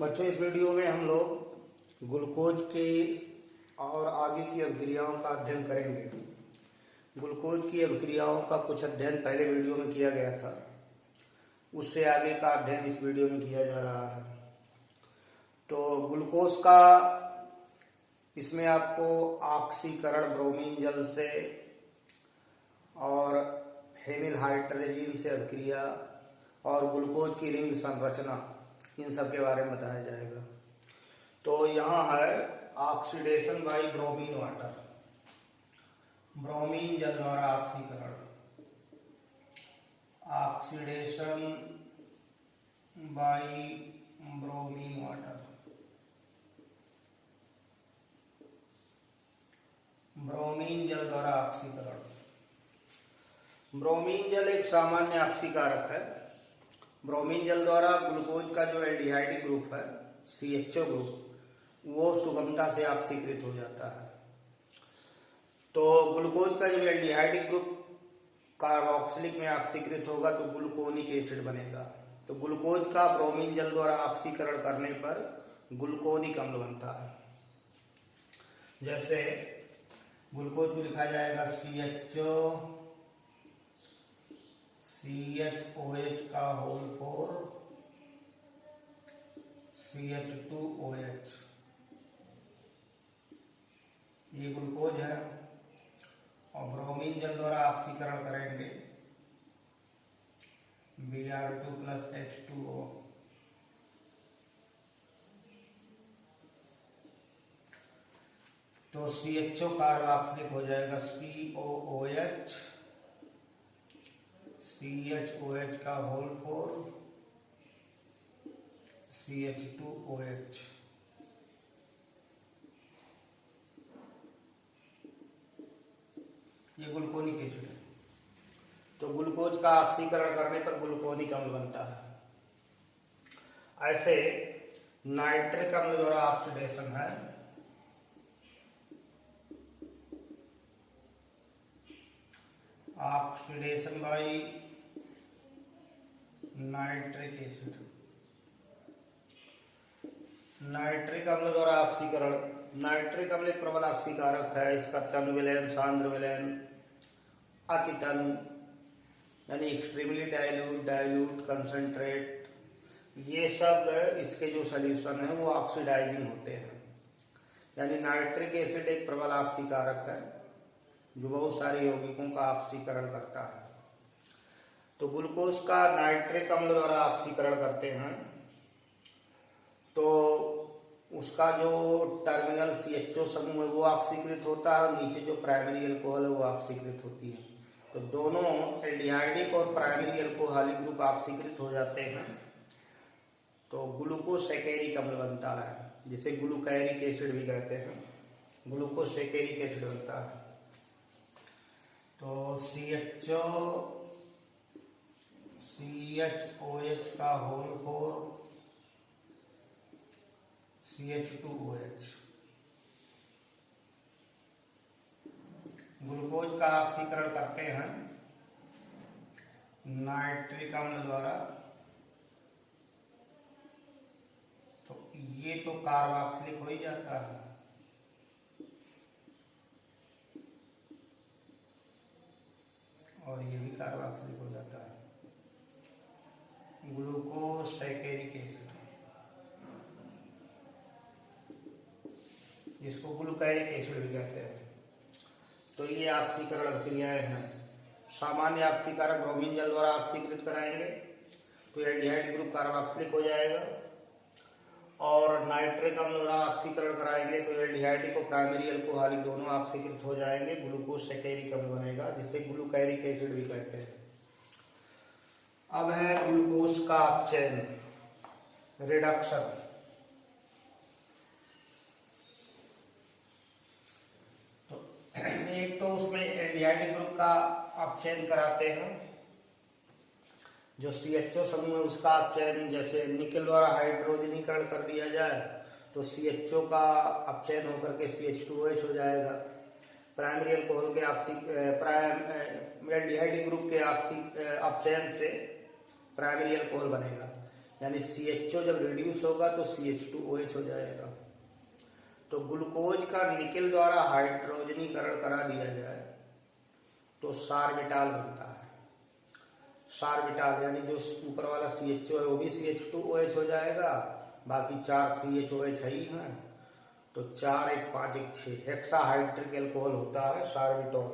बच्चों, इस वीडियो में हम लोग ग्लूकोज के और आगे की अभिक्रियाओं का अध्ययन करेंगे। ग्लूकोज की अभिक्रियाओं का कुछ अध्ययन पहले वीडियो में किया गया था, उससे आगे का अध्ययन इस वीडियो में किया जा रहा है। तो ग्लूकोज का इसमें आपको ऑक्सीकरण ब्रोमीन जल से और फेनिल हाइड्रोजन से अभिक्रिया और ग्लूकोज की रिंग संरचना, इन सब के बारे में बताया जाएगा। तो यहाँ है oxidation by bromine water, bromine जल द्वारा ऑक्सीकरण, oxidation by bromine water, bromine जल द्वारा ऑक्सीकरण। ब्रोमीन जल एक सामान्य ऑक्सीकारक है। ब्रोमीन जल द्वारा ग्लूकोज का जो एल्डिहाइडिक ग्रुप है CHO ग्रुप, वो सुगमता से ऑक्सीकृत हो जाता है। तो ग्लूकोज का जब एल्डिहाइडिक ग्रुप कार्बोक्सिलिक में ऑक्सीकृत होगा तो ग्लूकोनिक एसिड बनेगा। तो ग्लूकोज का ब्रोमीन जल द्वारा ऑक्सीकरण करने पर ग्लूकोनिक अम्ल बनता है। जैसे ग्लूकोज को लिखा जाएगा CHOH का होल 4 CH2OH, ये ग्लूकोज है। और ब्रोमीन जल द्वारा ऑक्सीकरण करेंगे Br2 + H2O, तो CHO कार्बोक्सिलिक हो जाएगा COOH, CHOH का होल 4 CH2OH। ये ग्लूकोनिक एसिड है। तो ग्लूकोज का ऑक्सीकरण करने पर ग्लूकोनिक अम्ल बनता है। ऐसे नाइट्रिक अम्ल द्वारा ऑक्सीडेशन है, oxidation by nitric acid, nitric अम्ल द्वारा ऑक्सीकरण। नाइट्रिक अम्ल एक प्रबल ऑक्सीकारक है। इसका तन विलयन, सांद्र विलयन, अति तन यानी एक्सट्रीमली डाइल्यूट, डाइल्यूट, कंसंट्रेट, ये सब इसके जो सॉल्यूशन है वो ऑक्सीडाइजिंग होते हैं। यानी नाइट्रिक एसिड एक प्रबल ऑक्सीकारक है जो बहुत सारे यौगिकों का ऑक्सीकरण करता है। तो ग्लूकोज का नाइट्रिक अम्ल द्वारा ऑक्सीकरण करते हैं तो उसका जो टर्मिनल CHO समूह है वो ऑक्सीकृत होता है और नीचे जो प्राइमरी अल्कोहल है वो ऑक्सीकृत होती है। तो दोनों एल्डिहाइडिक और प्राइमरी अल्कोहलिक ग्रुप ऑक्सीकृत हो जाते हैं तो ग्लूकोसैकेरिक अम्ल बनता है, जिसे ग्लूकैरिक एसिड भी कहते हैं। ग्लूकोसैकेरिक एसिड बनता है। तो CHOH का होल 4 CH2OH। ग्लूकोज का ऑक्सीकरण करते हैं नाइट्रिक अम्ल द्वारा, तो ये तो कार्बोक्सिलिक हो ही जाता है। और ये भी कार्बोक्सिलिक हो जाता है। ग्लूकोसैकेरिक एसिड, जिसको ग्लूकैरिक एसिड भी कहते हैं। तो ये ऑक्सीकरण अभिक्रियाएं हैं। सामान्य ऑक्सीकारक ब्रोमीन जल द्वारा ऑक्सीकृत कराएंगे तो एल्डिहाइड ग्रुप कार्बोक्सिलिक हो जाएगा, और नाइट्रिक अम्ल द्वारा ऑक्सीकरण कराएंगे तो एल्डिहाइडिक और प्राइमरी अल्कोहलिक दोनों ऑक्सीकृत हो जाएंगे। ग्लूकोसैकेरिक अम्ल बनेगा, जिसे ग्लूकैरिक एसिड भी कहते हैं। अब है ग्लूकोज का अपचयन, रिडक्शन। तो एक तो उसमें एल्डिहाइडिक ग्रुप का अपचयन कराते हैं, जो CHO समूह है उसका अपचयन, जैसे निकेल द्वारा हाइड्रोजनीकरण कर दिया जाए तो CHO का अपचयन होकर के CH2OH हो जाएगा। प्राइमरी अल्कोहल के एल्डिहाइडिक ग्रुप के अपचयन से प्राइमरी अल्कोहल बनेगा। यानी CHO जब रिड्यूस होगा तो CH2OH हो जाएगा। तो ग्लूकोज का निकेल द्वारा हाइड्रोजनीकरण करा दिया जाए तो सार्बिटाल बनता है। सार्बिटाल यानी जो ऊपर वाला CHO है वो भी CH2OH हो जाएगा, बाकी 4 CHOH ही हैं, तो 4 1 5 1 6 हेक्साहाइड्रिक एल्कोहल होता है सार्बिटोल।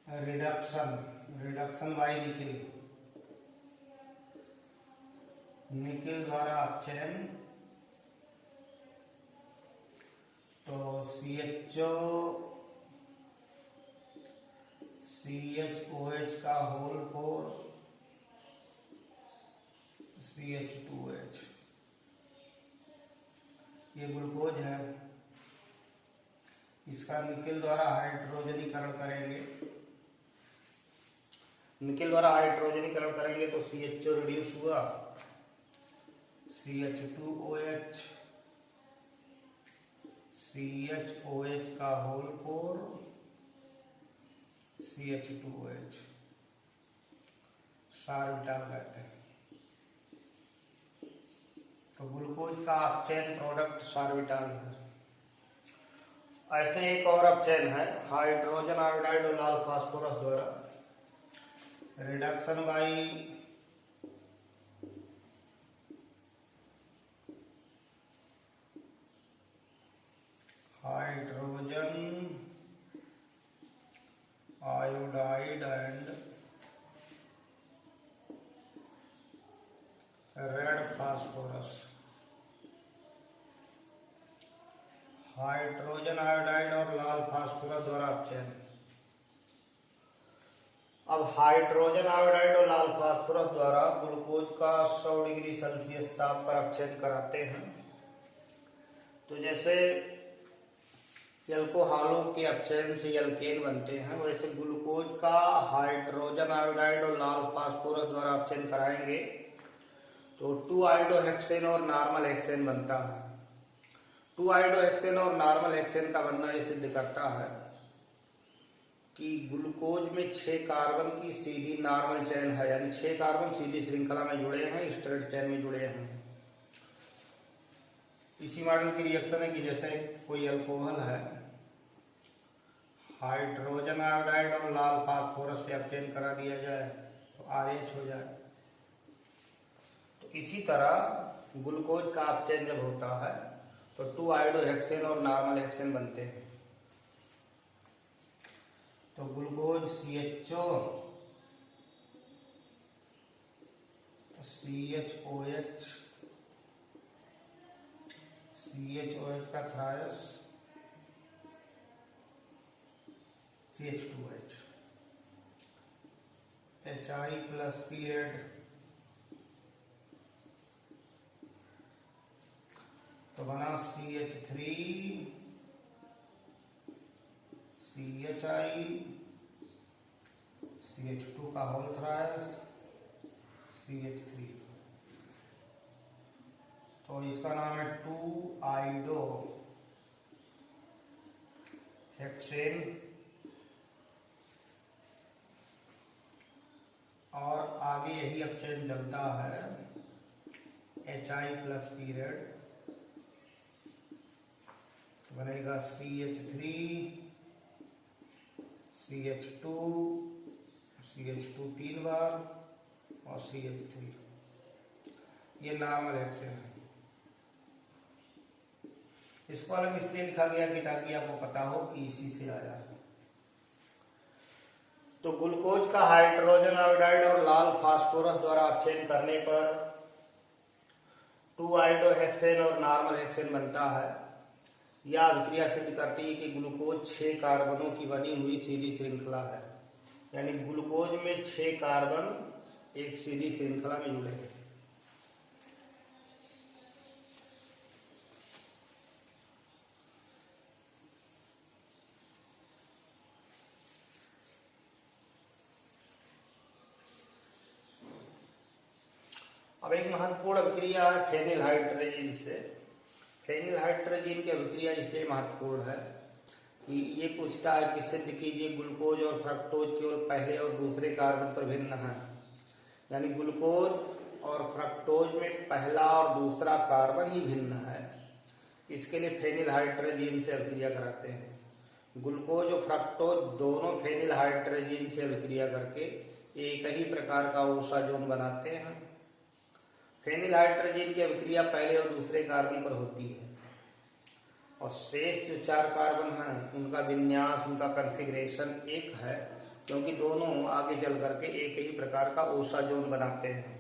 रिडक्शन बाय निकेल द्वारा अपचयन, तो CHOH का होल 4 CH2OH, ये ग्लूकोज है, इसका निकेल द्वारा हाइड्रोजनीकरण करेंगे। निकेल द्वारा हाइड्रोजनीकरण करेंगे तो CHO रिड्यूस हुआ, CH2OH, CHOH का होल 4 CH2OH, सार्बिटाल कहते हैं। तो ग्लूकोज का अपचयन प्रोडक्ट सार्बिटाल है। ऐसे एक और अपचयन है हाइड्रोजन आयोडाइड और लाल फास्फोरस द्वारा reduction bye hydrogen iodide and red phosphorus. Hydrogen iodide और लाल फास्फोरस द्वारा अपचयन। अब हाइड्रोजन आयोडाइड और लाल फास्फोरस द्वारा ग्लूकोज का 100 डिग्री सेल्सियस ताप पर अपचयन कराते हैं। तो जैसे एल्कोहलों के अपचयन से एल्केन बनते हैं, वैसे ग्लूकोज का हाइड्रोजन आयोडाइड और लाल फास्फोरस द्वारा अपचयन कराएंगे तो 2-आयोडोहेक्सेन और नॉर्मल हेक्सेन बनता है। 2-आयोडोहेक्सेन और नॉर्मल हेक्सेन का बनना ये सिद्ध करता है कि ग्लूकोज में 6 कार्बन की सीधी नॉर्मल चेन है, यानी 6 कार्बन सीधी श्रृंखला में जुड़े हैं, स्ट्रेट चेन में जुड़े हैं। इसी मॉडल की रिएक्शन है कि जैसे कोई अल्कोहल है, हाइड्रोजन आयोडाइड और लाल फास्फोरस से अपचयन करा दिया जाए तो RH हो जाए। तो इसी तरह ग्लूकोज का अपचयन जब होता है तो 2-आयोडोहेक्सेन और नॉर्मल हेक्सेन बनते हैं। तो ग्लूकोज CHO, CHOH, CHOH का थ्रायस, CH2OH, HI प्लस पीरियड, तो बना CH3, CHI, CH2 का होल थ्रायस, CH3। तो इसका नाम है 2-आयोडो हेक्सेन। और आगे यही अपचयन चलता है, HI प्लस पीरियड, बनेगा CH3, CH2, CH2 3 बार और CH3। ये नॉर्मल हेक्सेन है। इसको अलग इसलिए लिखा गया कि ताकि आपको पता हो कि इसी से आया है। तो ग्लूकोज का हाइड्रोजन आयोडाइड और लाल फास्फोरस द्वारा अपचयन करने पर 2-आयोडोहेक्सेन और नॉर्मल हेक्सेन बनता है। यह अभिक्रिया सिद्ध करती है कि ग्लूकोज 6 कार्बनों की बनी हुई सीधी श्रृंखला है, यानी ग्लूकोज में 6 कार्बन एक सीधी श्रृंखला में जुड़े हैं। अब एक महत्वपूर्ण अभिक्रिया है फेनिलहाइड्रेजिन से। फेनिलहाइड्रेजिन की अभिक्रिया इसलिए महत्वपूर्ण है कि ये पूछता है कि सिद्ध कीजिए ग्लूकोज और फ्रक्टोज केवल पहले और दूसरे कार्बन पर भिन्न है, यानी ग्लूकोज और फ्रक्टोज में पहला और दूसरा कार्बन ही भिन्न है, इसके लिए फेनिल हाइड्रोजीन से अभिक्रिया कराते हैं। ग्लूकोज और फ्रक्टोज दोनों फेनिल हाइड्रोजीन से अभिक्रिया करके एक ही प्रकार का ओसाजोन बनाते हैं। फेनिल हाइड्रोजीन की अभिक्रिया पहले और दूसरे कार्बन पर होती है और शेष जो 4 कार्बन हैं उनका विन्यास, उनका कॉन्फ़िगरेशन एक है, क्योंकि दोनों आगे चल करके एक ही प्रकार का ओसाजोन बनाते हैं।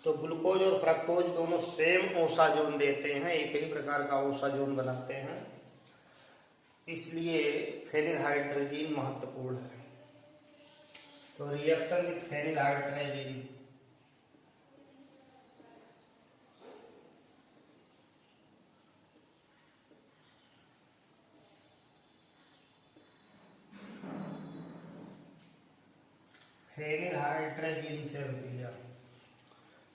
तो ग्लूकोज और फ्रक्टोज दोनों सेम ओसाजोन देते हैं, एक ही प्रकार का ओसाजोन बनाते हैं, इसलिए फेनिल हाइड्रोजीन महत्वपूर्ण है। तो reaction with phenyl hydrazine, phenyl hydrazine से अभिक्रिया।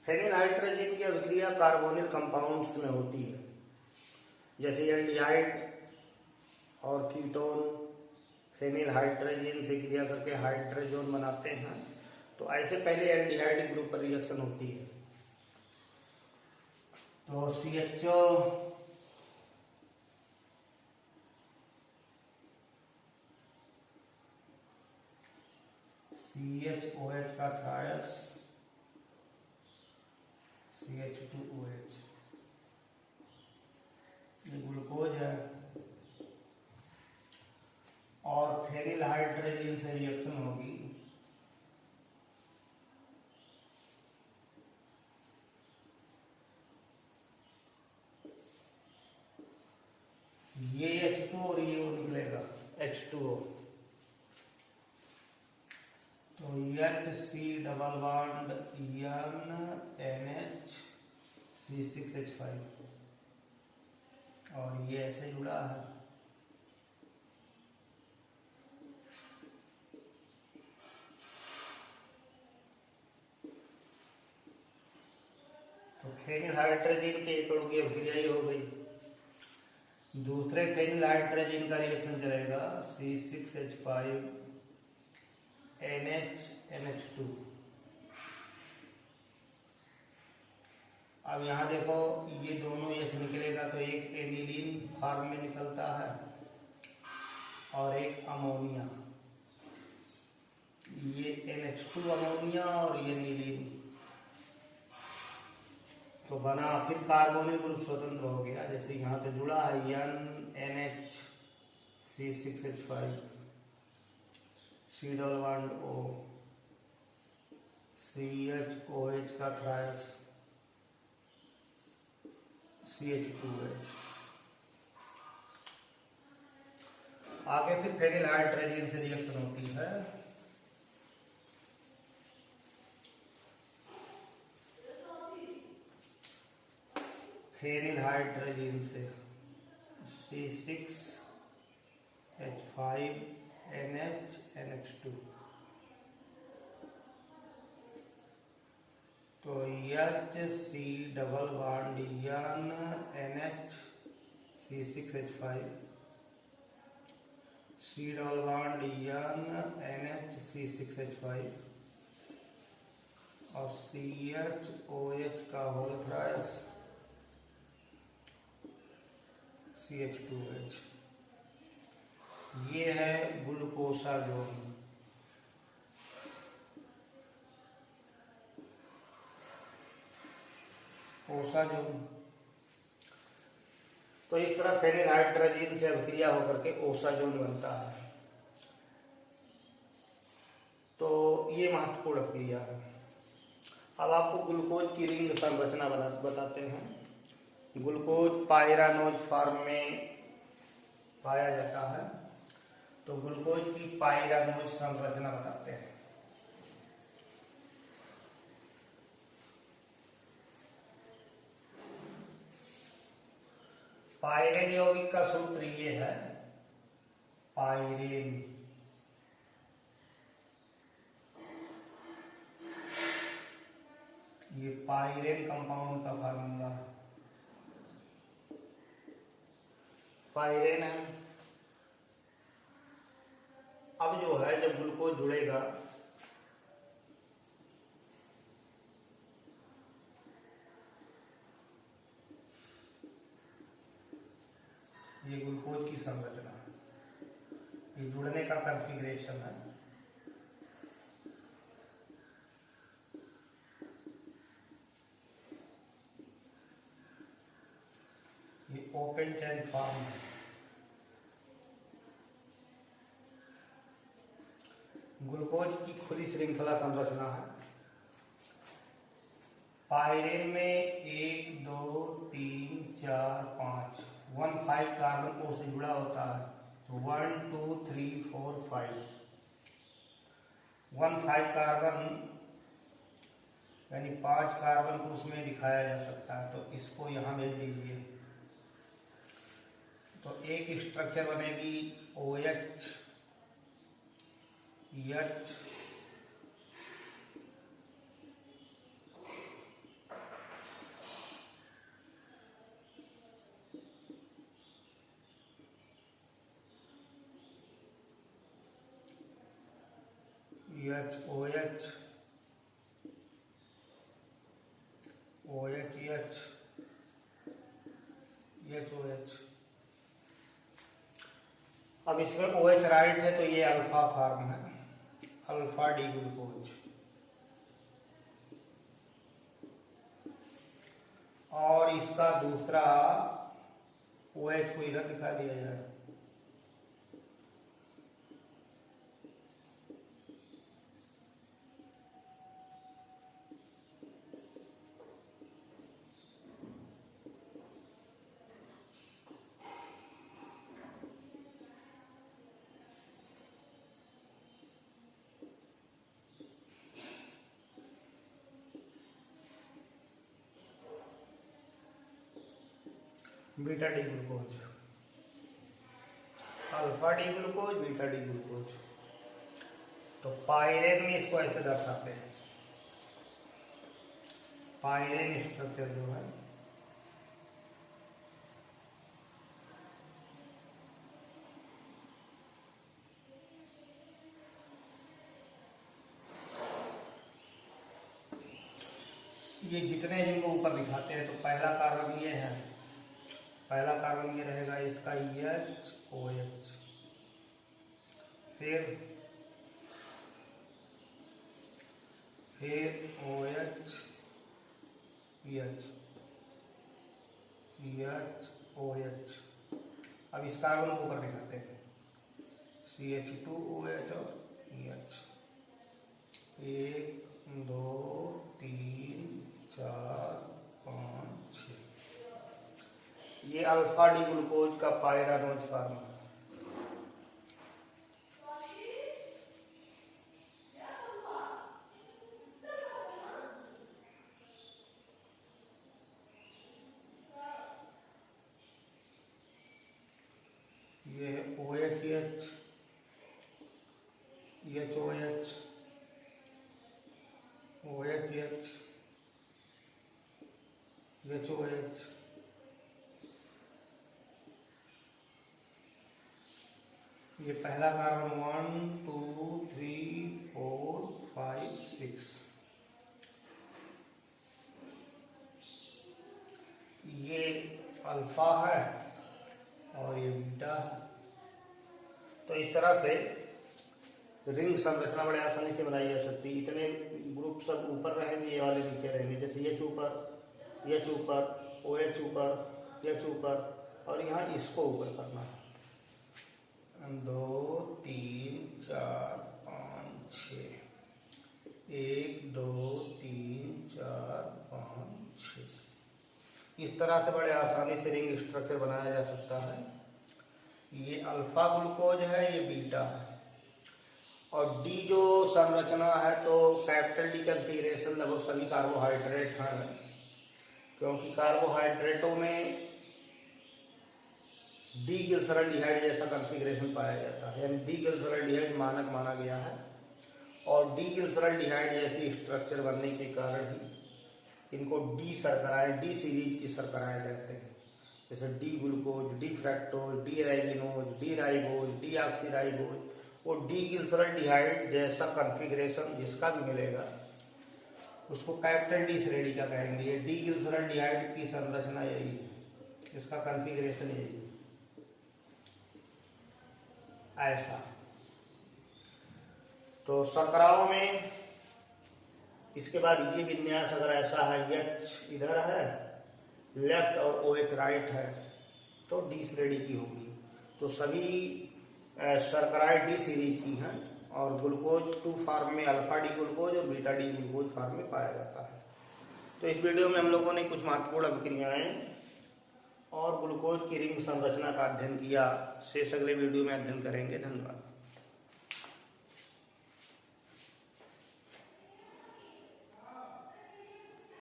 फेनिल हाइड्रोजीन की अभिक्रिया कार्बोनिल कंपाउंड्स में होती है, जैसे एल्डिहाइड और कीटोन फेनिल हाइड्रोजीन से क्रिया करके हाइड्रोजन बनाते हैं। तो ऐसे पहले एल्डिहाइड ग्रुप पर रिएक्शन होती है। तो CHO CHOH का थ्रायस CH2OH, ये ग्लूकोज है और फेनिल हाइड्रोजीन से रिएक्शन होगी। ये H2 और ये O निकलेगा H2O। तो HC double bond NH C6H5 और ये ऐसे जुड़ा है। तो फेनिल हाइड्रोजीन के एक अणु की अभिक्रिया ही हो गई। दूसरे फेनिल हाइड्रोजीन का रिएक्शन चलेगा C6H5 NH2। अब यहाँ देखो ये दोनों ये से निकलेगा तो एक एनिलीन फॉर्म में निकलता है और एक अमोनिया, ये NH2 अमोनिया और ये एनिलीन, तो बना फिर कार्बोनिल ग्रुप स्वतंत्र हो गया। जैसे यहाँ पे जुड़ा है NH C6H5 C double bond O CHOH का थ्रायस CH2H। आगे फिर फेनिल हाइड्रोजीन से रिएक्शन होती है। फेनिल हाइड्रोजीन से C6H5 NH2। तो HC double bond NH C6H5 C double bond NH C6H5 और CHOH का होल थ्रायस CH2H। ये है ग्लूकोसाजोन। ओसाजोन। तो इस तरह फेनिल हाइड्रोजीन से अभिक्रिया होकर के ओसाजोन बनता है। तो ये महत्वपूर्ण अभिक्रिया है। अब आपको ग्लूकोज की रिंग संरचना बताते हैं। ग्लूकोज पायरानोज फॉर्म में पाया जाता है, तो ग्लूकोज की पायरानोज संरचना बताते हैं। पायरेन यौगिक का सूत्र ये है, पायरेन ये पायरेन कंपाउंड का फार्मूला है, पायरेन है। अब जो है जब ग्लूकोज जुड़ेगा ये ग्लूकोज की संरचना, ये जुड़ने का कॉन्फ़िगरेशन है। ये ओपन चेन फॉर्म है। ग्लूकोज की खुली श्रृंखला संरचना है। पायरेन में 1 2 3 4 5 15 कार्बन कोर से जुड़ा होता है। तो 1 2 3 4 5 15 कार्बन यानी 5 कार्बन को उसमें दिखाया जा सकता है। तो इसको यहाँ भेज दीजिए। तो एक स्ट्रक्चर बनेगी OH H OH OH HOH। अब इसमें OH राइट है तो ये अल्फा फॉर्म है, अल्फा डी ग्लूकोज। और इसका दूसरा OH को इधर दिखा दिया जाए। Beta D glucose, alpha D glucose, beta D glucose. तो पायरेन में इसको ऐसे दर्शाते हैं। पायरेन स्ट्रक्चर जो है ये जितने जिनको ऊपर दिखाते हैं, तो पहला कार्बन ये है, पहला कार्बन ये रहेगा इसका HOH, फिर OH OH। अब इस कार्बन को ऊपर दिखाते हैं CH2OH और EH। 1 2 3 4 5 6। ये अल्फा डी ग्लूकोज का पायरानोज फॉर्म है। ये OH HOH OH HOH। ये पहला कार्बन 1 2 3 4 5 6। ये अल्फा है और ये बीटा है। तो इस तरह से रिंग संरचना बड़े आसानी से बनाई जा सकती है। इतने ग्रुप सब ऊपर रहेंगे, ये वाले नीचे रहेंगे। जैसे H ऊपर OH ऊपर H ऊपर, और यहाँ इसको ऊपर करना है। 2 3 4 5 6। 1 2 3 4 5 6। इस तरह से बड़े आसानी से रिंग स्ट्रक्चर बनाया जा सकता है। ये अल्फा ग्लूकोज है, ये बीटा है। और डी जो संरचना है, तो कैपिटल डी कॉन्फ़िगरेशन लगभग सभी कार्बोहाइड्रेट हैं, क्योंकि कार्बोहाइड्रेटों में डी ग्लिसरॉल्डिहाइड जैसा कॉन्फ़िगरेशन पाया जाता है, यानी डी ग्लिसरॉल्डिहाइड मानक माना गया है। और डी ग्लिसरॉल्डिहाइड जैसी स्ट्रक्चर बनने के कारण ही इनको डी शर्कराएं, डी सीरीज की शर्कराएं कहते हैं। जैसे D glucose, D fructose, D राइबिनोज, डी राइबोज, डी ऑक्सीराइबोज। वो डी ग्लिसरॉल्डिहाइड जैसा कॉन्फ़िगरेशन जिसका भी मिलेगा उसको कैपिटल डी श्रेणी का कहेंगे। डी ग्लिसरॉल्डिहाइड की संरचना यही है, इसका कॉन्फ़िगरेशन यही है। ऐसा। तो शर्कराओं में इसके बाद ये विन्यास अगर ऐसा है, H इधर है लेफ्ट और OH राइट है, तो डी श्रेणी की होगी। तो सभी शर्कराएं डी सीरीज की हैं और ग्लूकोज 2 फॉर्म में अल्फा डी ग्लूकोज और बीटा डी ग्लूकोज फॉर्म में पाया जाता है। तो इस वीडियो में हम लोगों ने कुछ महत्वपूर्ण अभिक्रियाएं और ग्लूकोज की रिंग संरचना का अध्ययन किया। शेष अगले वीडियो में अध्ययन करेंगे। धन्यवाद।